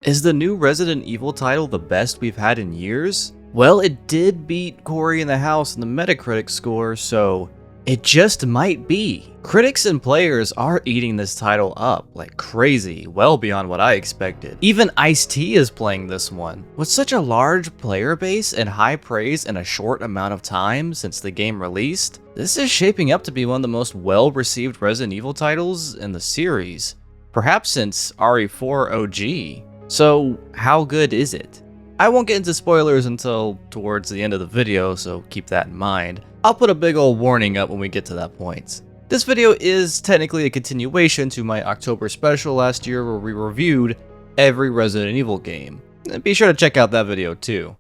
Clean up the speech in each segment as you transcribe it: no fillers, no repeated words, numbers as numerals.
Is the new Resident Evil title the best we've had in years? Well, it did beat Cory in the House in the Metacritic score, so it just might be. Critics and players are eating this title up like crazy, well beyond what I expected. Even Ice-T is playing this one. With such a large player base and high praise in a short amount of time since the game released, this is shaping up to be one of the most well-received Resident Evil titles in the series, perhaps since RE4 OG. So how good is it? I won't get into spoilers until towards the end of the video, so keep that in mind. I'll put a big old warning up when we get to that point. This video is technically a continuation to my October special last year where we reviewed every Resident Evil game. Be sure to check out that video too.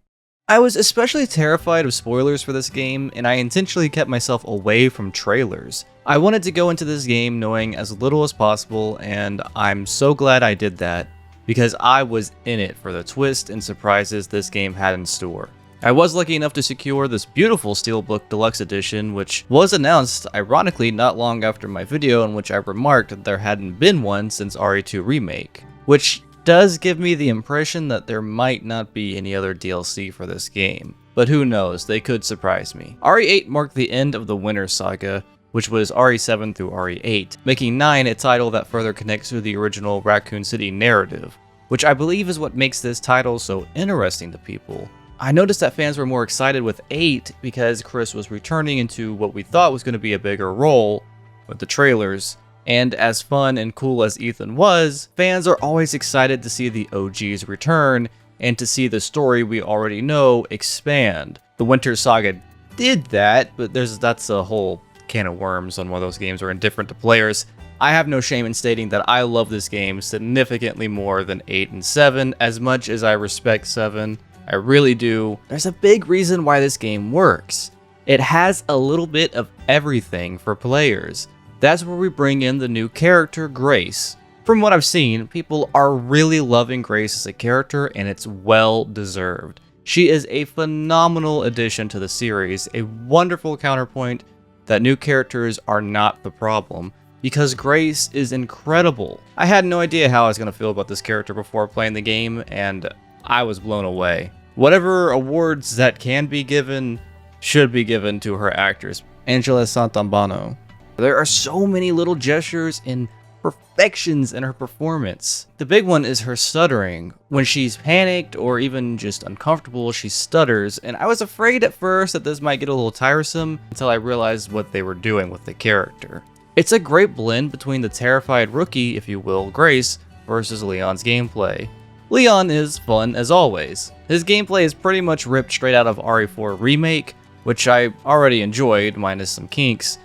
I was especially terrified of spoilers for this game, and I intentionally kept myself away from trailers. I wanted to go into this game knowing as little as possible, and I'm so glad I did that, because I was in it for the twists and surprises this game had in store. I was lucky enough to secure this beautiful Steelbook Deluxe Edition, which was announced, ironically, not long after my video in which I remarked that there hadn't been one since RE2 Remake, which does give me the impression that there might not be any other DLC for this game. But who knows, they could surprise me. RE8 marked the end of the Winter Saga, which was RE7 through RE8, making 9 a title that further connects to the original Raccoon City narrative, which I believe is what makes this title so interesting to people. I noticed that fans were more excited with 8 because Chris was returning into what we thought was going to be a bigger role with the trailers, and as fun and cool as Ethan was, fans are always excited to see the OG's return and to see the story we already know expand. The Winter Saga did that, but that's a whole can of worms on why those games are indifferent to players. I have no shame in stating that I love this game significantly more than 8 and 7, as much as I respect 7. I really do. There's a big reason why this game works. It has a little bit of everything for players. That's where we bring in the new character, Grace. From what I've seen, people are really loving Grace as a character, and it's well deserved. She is a phenomenal addition to the series, a wonderful counterpoint that new characters are not the problem, because Grace is incredible. I had no idea how I was going to feel about this character before playing the game, and I was blown away. Whatever awards that can be given should be given to her actress, Angela Santambano. There are so many little gestures and perfections in her performance. The big one is her stuttering. When she's panicked or even just uncomfortable, she stutters, and I was afraid at first that this might get a little tiresome until I realized what they were doing with the character. It's a great blend between the terrified rookie, if you will, Grace, versus Leon's gameplay. Leon is fun as always. His gameplay is pretty much ripped straight out of RE4 Remake, which I already enjoyed, minus some kinks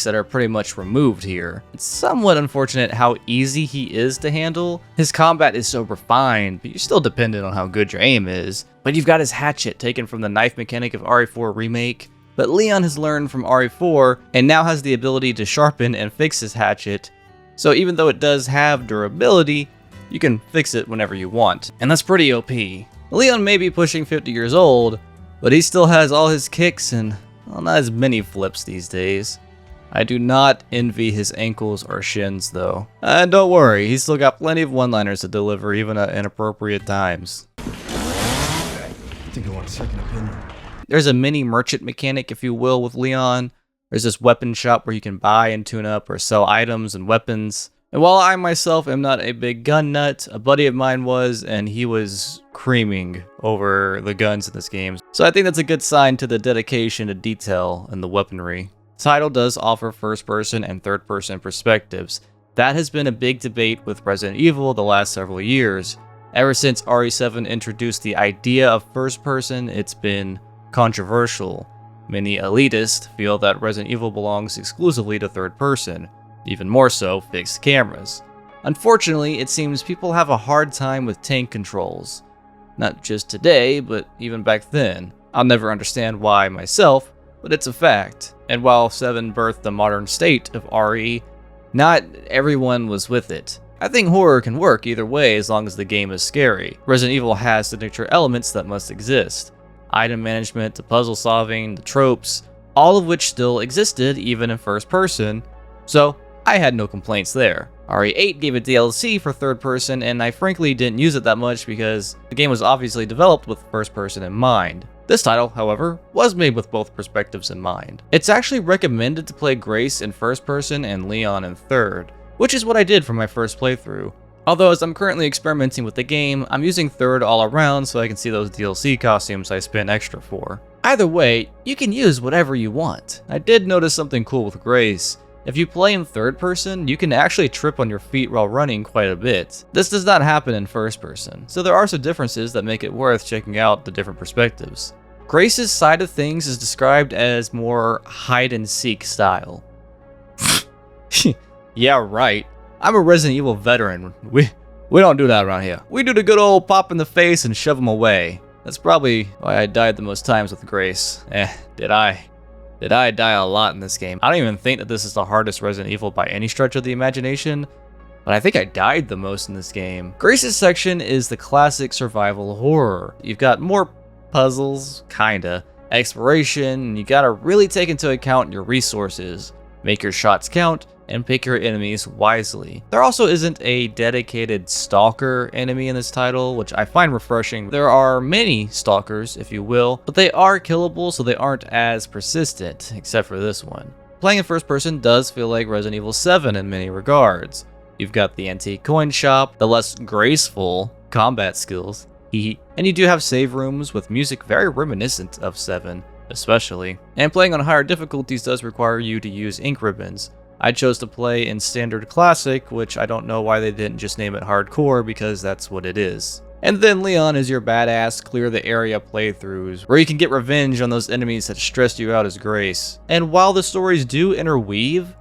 that are pretty much removed here. It's somewhat unfortunate how easy he is to handle. His combat is so refined, but you're still dependent on how good your aim is. But you've got his hatchet taken from the knife mechanic of RE4 Remake. But Leon has learned from RE4 and now has the ability to sharpen and fix his hatchet. So even though it does have durability, you can fix it whenever you want, and that's pretty OP. Leon may be pushing 50 years old, but he still has all his kicks and, well, not as many flips these days. I do not envy his ankles or shins though. And don't worry, he's still got plenty of one-liners to deliver even at inappropriate times. I think I want a second opinion. There's a mini merchant mechanic, if you will, with Leon. There's this weapon shop where you can buy and tune up or sell items and weapons. And while I myself am not a big gun nut, a buddy of mine was, and he was creaming over the guns in this game. So I think that's a good sign to the dedication to detail in the weaponry. The title does offer first-person and third-person perspectives. That has been a big debate with Resident Evil the last several years. Ever since RE7 introduced the idea of first-person, it's been controversial. Many elitists feel that Resident Evil belongs exclusively to third-person. Even more so, fixed cameras. Unfortunately, it seems people have a hard time with tank controls. Not just today, but even back then. I'll never understand why myself, but it's a fact. And while 7 birthed the modern state of RE, not everyone was with it. I think horror can work either way as long as the game is scary. Resident Evil has signature elements that must exist. Item management, the puzzle solving, the tropes, all of which still existed even in first person. So, I had no complaints there. RE8 gave a DLC for third person, and I frankly didn't use it that much because the game was obviously developed with first person in mind. This title, however, was made with both perspectives in mind. It's actually recommended to play Grace in first person and Leon in third, which is what I did for my first playthrough. Although as I'm currently experimenting with the game, I'm using third all around so I can see those DLC costumes I spent extra for. Either way, you can use whatever you want. I did notice something cool with Grace. If you play in third person, you can actually trip on your feet while running quite a bit. This does not happen in first person, so there are some differences that make it worth checking out the different perspectives. Grace's side of things is described as more hide and seek style. Yeah, right. I'm a Resident Evil veteran. We don't do that around here. We do the good old pop in the face and shove them away. That's probably why I died the most times with Grace. Did I? Did I die a lot in this game? I don't even think that this is the hardest Resident Evil by any stretch of the imagination, but I think I died the most in this game. Grace's section is the classic survival horror. You've got more puzzles, kinda, exploration, and you gotta really take into account your resources, make your shots count, and pick your enemies wisely. There also isn't a dedicated stalker enemy in this title, which I find refreshing. There are many stalkers, if you will, but they are killable, so they aren't as persistent, except for this one. Playing in first person does feel like Resident Evil 7 in many regards. You've got the antique coin shop, the less graceful combat skills, and you do have save rooms with music very reminiscent of 7, especially. And playing on higher difficulties does require you to use ink ribbons. I chose to play in Standard Classic, which I don't know why they didn't just name it Hardcore, because that's what it is. And then Leon is your badass clear the area playthroughs, where you can get revenge on those enemies that stressed you out as Grace. And while the stories do interweave,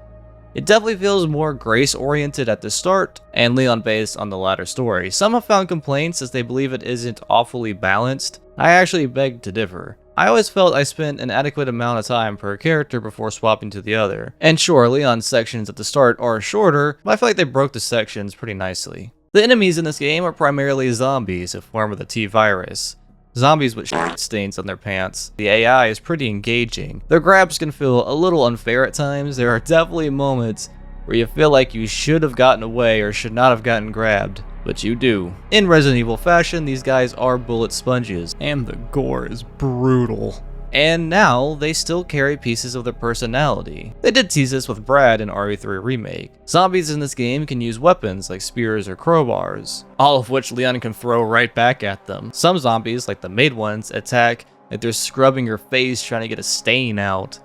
it definitely feels more Grace oriented at the start, and Leon based on the latter story. Some have found complaints as they believe it isn't awfully balanced. I actually beg to differ. I always felt I spent an adequate amount of time per character before swapping to the other. And sure, Leon's sections at the start are shorter, but I feel like they broke the sections pretty nicely. The enemies in this game are primarily zombies that form with a T-virus. Zombies with shit stains on their pants. The AI is pretty engaging. Their grabs can feel a little unfair at times. There are definitely moments where you feel like you should have gotten away or should not have gotten grabbed, but you do. In Resident Evil fashion, these guys are bullet sponges, and the gore is brutal. And now, they still carry pieces of their personality. They did tease this with Brad in RE3 Remake. Zombies in this game can use weapons like spears or crowbars, all of which Leon can throw right back at them. Some zombies, like the maid ones, attack like they're scrubbing your face trying to get a stain out,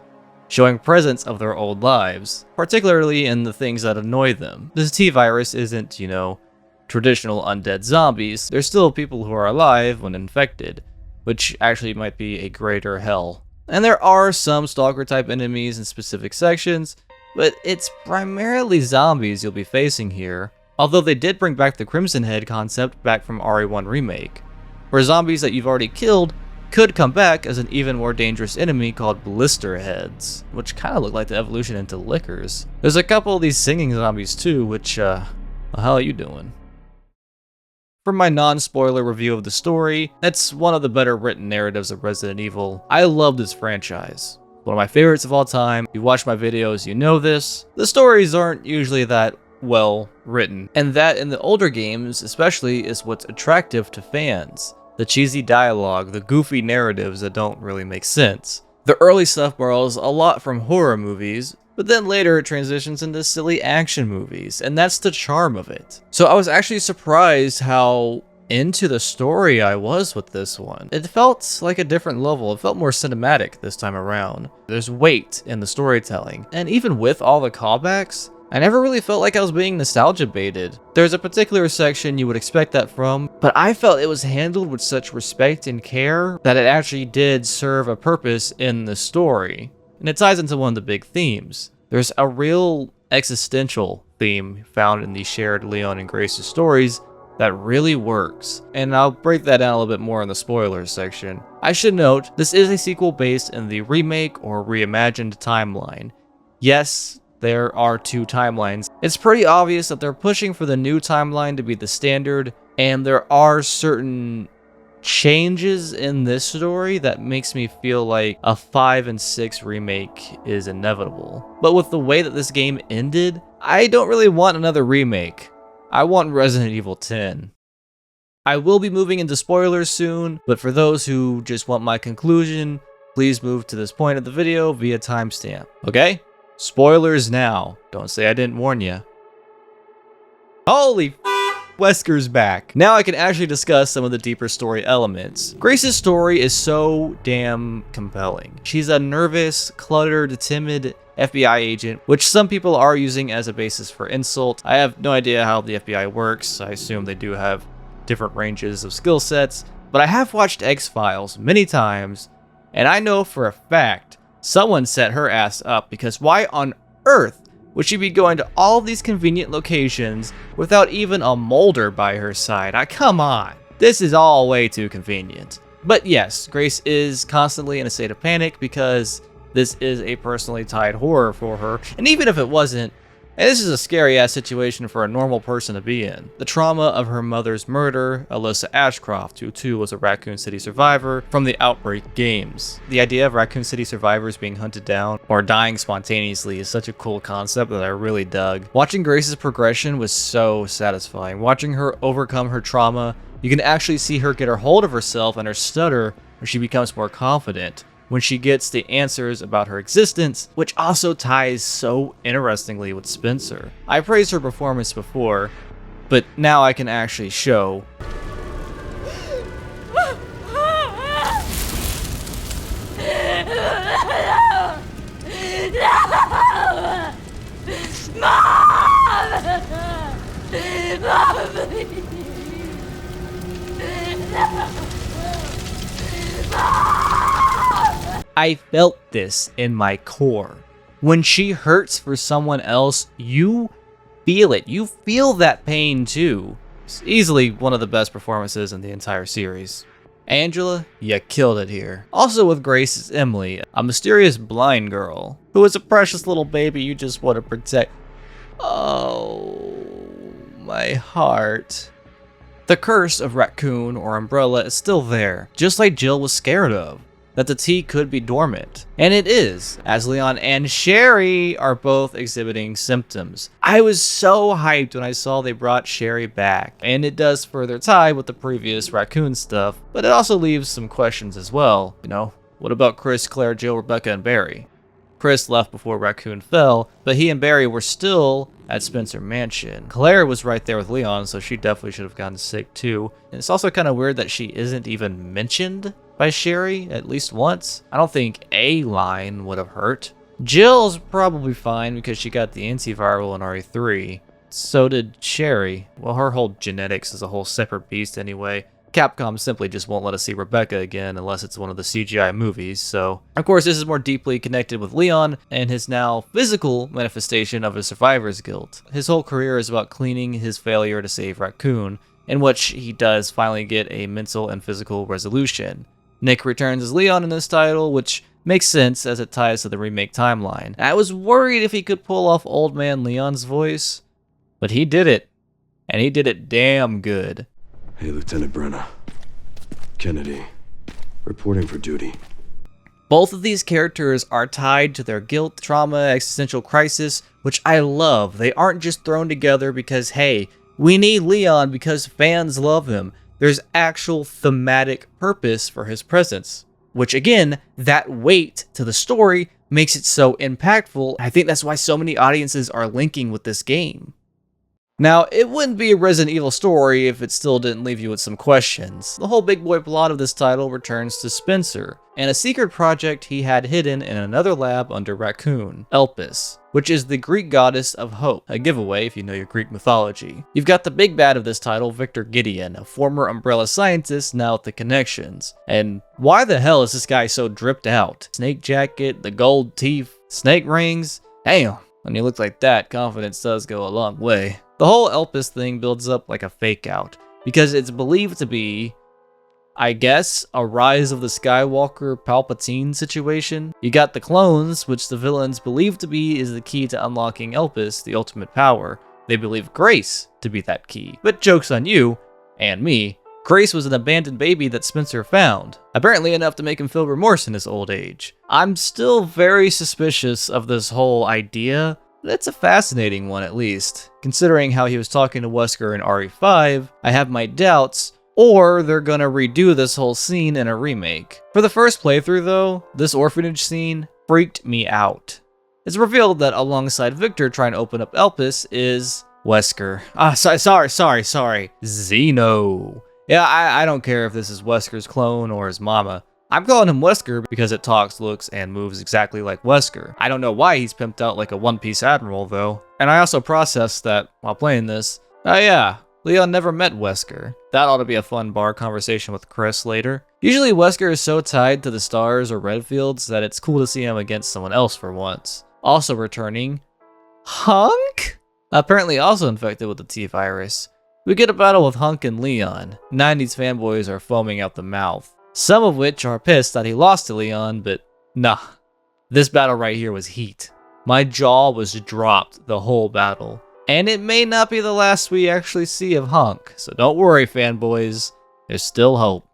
showing presence of their old lives, particularly in the things that annoy them. This T-virus isn't, traditional undead zombies. They're still people who are alive when infected, which actually might be a greater hell. And there are some stalker type enemies in specific sections, but it's primarily zombies you'll be facing here, although they did bring back the Crimson Head concept back from RE1 Remake, where zombies that you've already killed could come back as an even more dangerous enemy called Blister Heads, which kind of look like the evolution into Lickers. There's a couple of these singing zombies too, which, well, how are you doing? For my non-spoiler review of the story, that's one of the better written narratives of Resident Evil. I love this franchise. One of my favorites of all time. If you watch my videos, you know this. The stories aren't usually that well written, and that in the older games especially is what's attractive to fans. The cheesy dialogue, the goofy narratives that don't really make sense. The early stuff borrows a lot from horror movies, but then later it transitions into silly action movies, and that's the charm of it. So I was actually surprised how into the story I was with this one. It felt like a different level. It felt more cinematic this time around. There's weight in the storytelling, and even with all the callbacks, I never really felt like I was being nostalgia baited. There's a particular section you would expect that from, but I felt it was handled with such respect and care that it actually did serve a purpose in the story. And it ties into one of the big themes. There's a real existential theme found in the shared Leon and Grace's stories that really works. And I'll break that down a little bit more in the spoilers section. I should note, this is a sequel based in the remake or reimagined timeline. Yes, there are two timelines. It's pretty obvious that they're pushing for the new timeline to be the standard, and there are certain changes in this story that makes me feel like a 5 and 6 remake is inevitable. But with the way that this game ended, I don't really want another remake. I want Resident Evil 10. I will be moving into spoilers soon, but for those who just want my conclusion, please move to this point of the video via timestamp, okay? Spoilers now. Don't say I didn't warn you. Holy Wesker's back. Now I can actually discuss some of the deeper story elements. Grace's story is so damn compelling. She's a nervous, cluttered, timid FBI agent, which some people are using as a basis for insult. I have no idea how the FBI works. I assume they do have different ranges of skill sets, but I have watched X-Files many times, and I know for a fact someone set her ass up, because why on earth would she be going to all these convenient locations without even a molder by her side? Come on. This is all way too convenient. But yes, Grace is constantly in a state of panic because this is a personally tied horror for her. And even if it wasn't, and this is a scary ass situation for a normal person to be in. The trauma of her mother's murder, Alyssa Ashcroft, who too was a Raccoon City survivor from the Outbreak games. The idea of Raccoon City survivors being hunted down or dying spontaneously is such a cool concept that I really dug. Watching Grace's progression was so satisfying. Watching her overcome her trauma, you can actually see her get her hold of herself and her stutter when she becomes more confident, when she gets the answers about her existence, which also ties so interestingly with Spencer. I praised her performance before, but now I can actually show I felt this in my core. When she hurts for someone else, you feel it. You feel that pain too. It's easily one of the best performances in the entire series. Angela, you killed it here. Also with Grace is Emily, a mysterious blind girl who is a precious little baby you just want to protect. Oh, my heart. The curse of Raccoon or Umbrella is still there, just like Jill was scared of, that the T could be dormant. And it is, as Leon and Sherry are both exhibiting symptoms. I was so hyped when I saw they brought Sherry back, and it does further tie with the previous Raccoon stuff, but it also leaves some questions as well. You know, what about Chris, Claire, Jill, Rebecca, and Barry? Chris left before Raccoon fell, but he and Barry were still at Spencer Mansion. Claire was right there with Leon, so she definitely should have gotten sick too. And it's also kind of weird that she isn't even mentioned by Sherry at least once. I don't think a line would have hurt. Jill's probably fine because she got the antiviral in RE3. So did Sherry. Well, her whole genetics is a whole separate beast anyway. Capcom simply just won't let us see Rebecca again unless it's one of the CGI movies, so... Of course, this is more deeply connected with Leon and his now physical manifestation of his survivor's guilt. His whole career is about cleaning his failure to save Raccoon, in which he does finally get a mental and physical resolution. Nick returns as Leon in this title, which makes sense as it ties to the remake timeline. I was worried if he could pull off Old Man Leon's voice, but he did it, and he did it damn good. Hey, Lieutenant Brenna. Kennedy. Reporting for duty. Both of these characters are tied to their guilt, trauma, existential crisis, which I love. They aren't just thrown together because, hey, we need Leon because fans love him. There's actual thematic purpose for his presence, which again, that weight to the story makes it so impactful. I think that's why so many audiences are linking with this game. Now, it wouldn't be a Resident Evil story if it still didn't leave you with some questions. The whole big boy plot of this title returns to Spencer, and a secret project he had hidden in another lab under Raccoon, Elpis, which is the Greek goddess of hope, a giveaway if you know your Greek mythology. You've got the big bad of this title, Victor Gideon, a former Umbrella scientist now with the connections. And why the hell is this guy so dripped out? Snake jacket, the gold teeth, snake rings? Damn, when you look like that, confidence does go a long way. The whole Elpis thing builds up like a fake out, because it's believed to be, I guess, a Rise of the Skywalker Palpatine situation. You got the clones, which the villains believe to be is the key to unlocking Elpis, the ultimate power. They believe Grace to be that key. But joke's on you, and me, Grace was an abandoned baby that Spencer found, apparently enough to make him feel remorse in his old age. I'm still very suspicious of this whole idea, but it's a fascinating one at least. Considering how he was talking to Wesker in RE5, I have my doubts, or they're gonna redo this whole scene in a remake. For the first playthrough though, this orphanage scene freaked me out. It's revealed that alongside Victor trying to open up Elpis is Wesker. Sorry. Zeno. Yeah, I don't care if this is Wesker's clone or his mama. I'm calling him Wesker because it talks, looks, and moves exactly like Wesker. I don't know why he's pimped out like a One Piece admiral though. And I also processed that while playing this. Oh yeah, Leon never met Wesker. That ought to be a fun bar conversation with Chris later. Usually Wesker is so tied to the stars or Redfields that it's cool to see him against someone else for once. Also returning, Hunk? Apparently also infected with the T-virus. We get a battle with Hunk and Leon. 90s fanboys are foaming out the mouth. Some of which are pissed that he lost to Leon, but nah. This battle right here was heat. My jaw was dropped the whole battle. And it may not be the last we actually see of Hunk, so don't worry fanboys, there's still hope.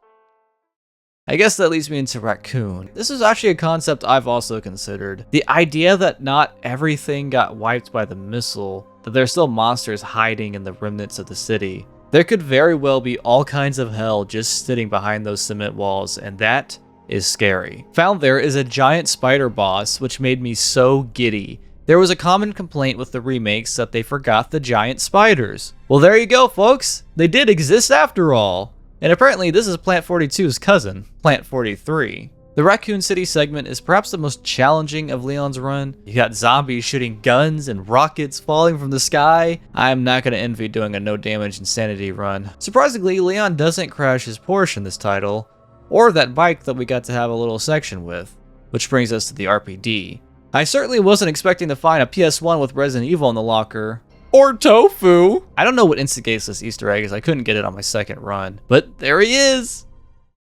I guess that leads me into Raccoon. This is actually a concept I've also considered. The idea that not everything got wiped by the missile, that there's still monsters hiding in the remnants of the city. There could very well be all kinds of hell just sitting behind those cement walls, and that is scary. Found there is a giant spider boss, which made me so giddy. There was a common complaint with the remakes that they forgot the giant spiders. Well, there you go, folks. They did exist after all. And apparently this is Plant 42's cousin, Plant 43. The Raccoon City segment is perhaps the most challenging of Leon's run. You got zombies shooting guns and rockets falling from the sky. I'm not going to envy doing a no damage insanity run. Surprisingly, Leon doesn't crash his Porsche in this title, or that bike that we got to have a little section with. Which brings us to the RPD. I certainly wasn't expecting to find a PS1 with Resident Evil in the locker. Or tofu! I don't know what instigates this Easter egg as I couldn't get it on my second run, but there he is!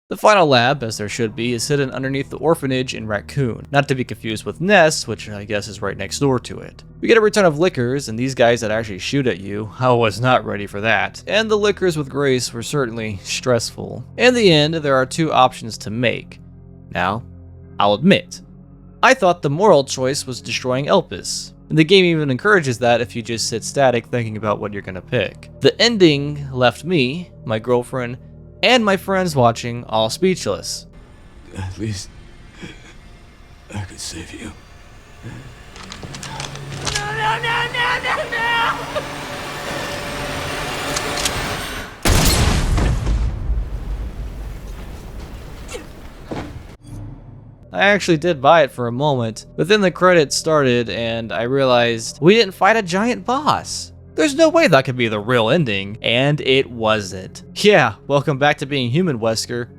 The final lab, as there should be, is hidden underneath the orphanage in Raccoon, not to be confused with Nest, which I guess is right next door to it. We get a return of Lickers, and these guys that actually shoot at you. I was not ready for that. And the Lickers with Grace were certainly stressful. In the end, there are two options to make. Now, I'll admit, I thought the moral choice was destroying Elpis. And the game even encourages that if you just sit static thinking about what you're gonna pick. The ending left me, my girlfriend, and my friends watching all speechless. At least I could save you. No! I actually did buy it for a moment, but then the credits started and I realized we didn't fight a giant boss. There's no way that could be the real ending, and it wasn't. Yeah, welcome back to being human, Wesker.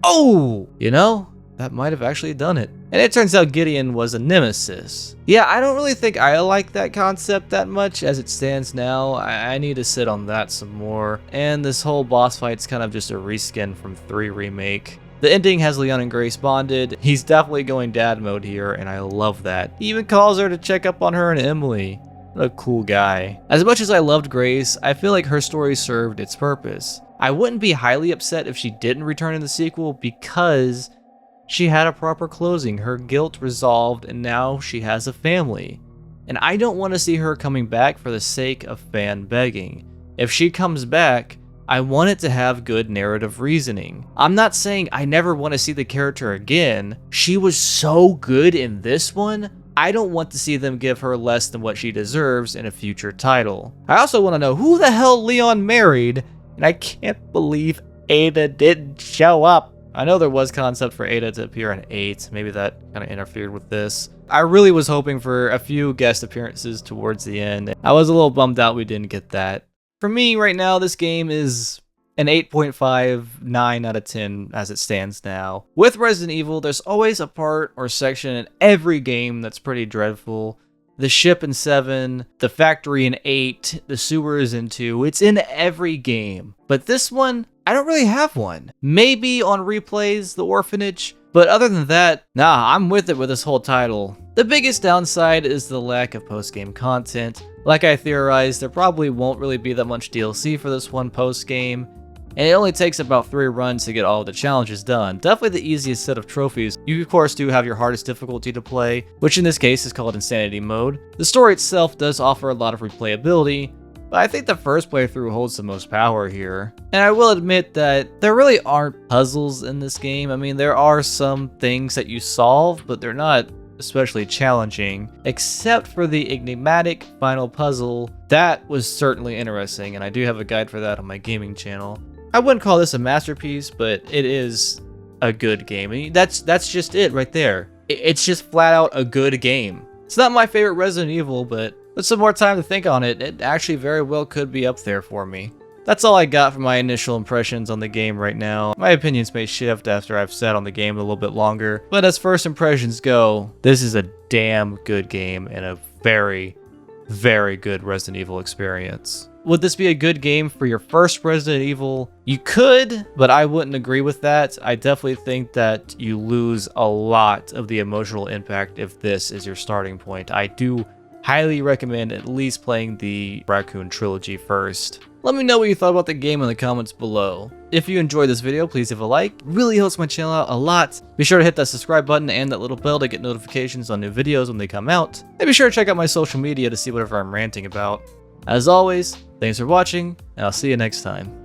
Oh! You know, that might have actually done it. And it turns out Gideon was a nemesis. Yeah, I don't really think I like that concept that much as it stands now. I need to sit on that some more. And this whole boss fight's kind of just a reskin from 3 Remake. The ending has Leon and Grace bonded. He's definitely going dad mode here, and I love that. He even calls her to check up on her and Emily. What a cool guy. As much as I loved Grace, I feel like her story served its purpose. I wouldn't be highly upset if she didn't return in the sequel because she had a proper closing, her guilt resolved, and now she has a family. And I don't want to see her coming back for the sake of fan begging. If she comes back, I want it to have good narrative reasoning. I'm not saying I never want to see the character again. She was so good in this one. I don't want to see them give her less than what she deserves in a future title. I also want to know who the hell Leon married, and I can't believe Ada didn't show up. I know there was concept for Ada to appear in 8, maybe that kind of interfered with this. I really was hoping for a few guest appearances towards the end. I was a little bummed out we didn't get that. For me right now, this game is an 8.59 out of 10 as it stands now. With Resident Evil, there's always a part or section in every game that's pretty dreadful. The ship in 7, the factory in 8, the sewers in 2, it's in every game. But this one, I don't really have one. Maybe on replays, the orphanage, but other than that, nah, I'm with it with this whole title. The biggest downside is the lack of post-game content. Like I theorized, there probably won't really be that much DLC for this one post-game. and it only takes about 3 runs to get all of the challenges done. Definitely the easiest set of trophies. You of course do have your hardest difficulty to play, which in this case is called Insanity Mode. The story itself does offer a lot of replayability, but I think the first playthrough holds the most power here. And I will admit that there really aren't puzzles in this game. I mean, there are some things that you solve, but they're not especially challenging, except for the enigmatic final puzzle. That was certainly interesting, and I do have a guide for that on my gaming channel. I wouldn't call this a masterpiece, but it is a good game. I mean, that's just it right there. It's just flat out a good game. It's not my favorite Resident Evil, but with some more time to think on it, it actually very well could be up there for me. That's all I got for my initial impressions on the game right now. My opinions may shift after I've sat on the game a little bit longer, but as first impressions go, this is a damn good game and a very, very good Resident Evil experience. Would this be a good game for your first Resident Evil? You could, but I wouldn't agree with that. I definitely think that you lose a lot of the emotional impact if this is your starting point. I do highly recommend at least playing the Raccoon trilogy first. Let me know what you thought about the game in the comments below. If you enjoyed this video, please leave a like. It really helps my channel out a lot. Be sure to hit that subscribe button and that little bell to get notifications on new videos when they come out. And be sure to check out my social media to see whatever I'm ranting about. As always, thanks for watching, and I'll see you next time.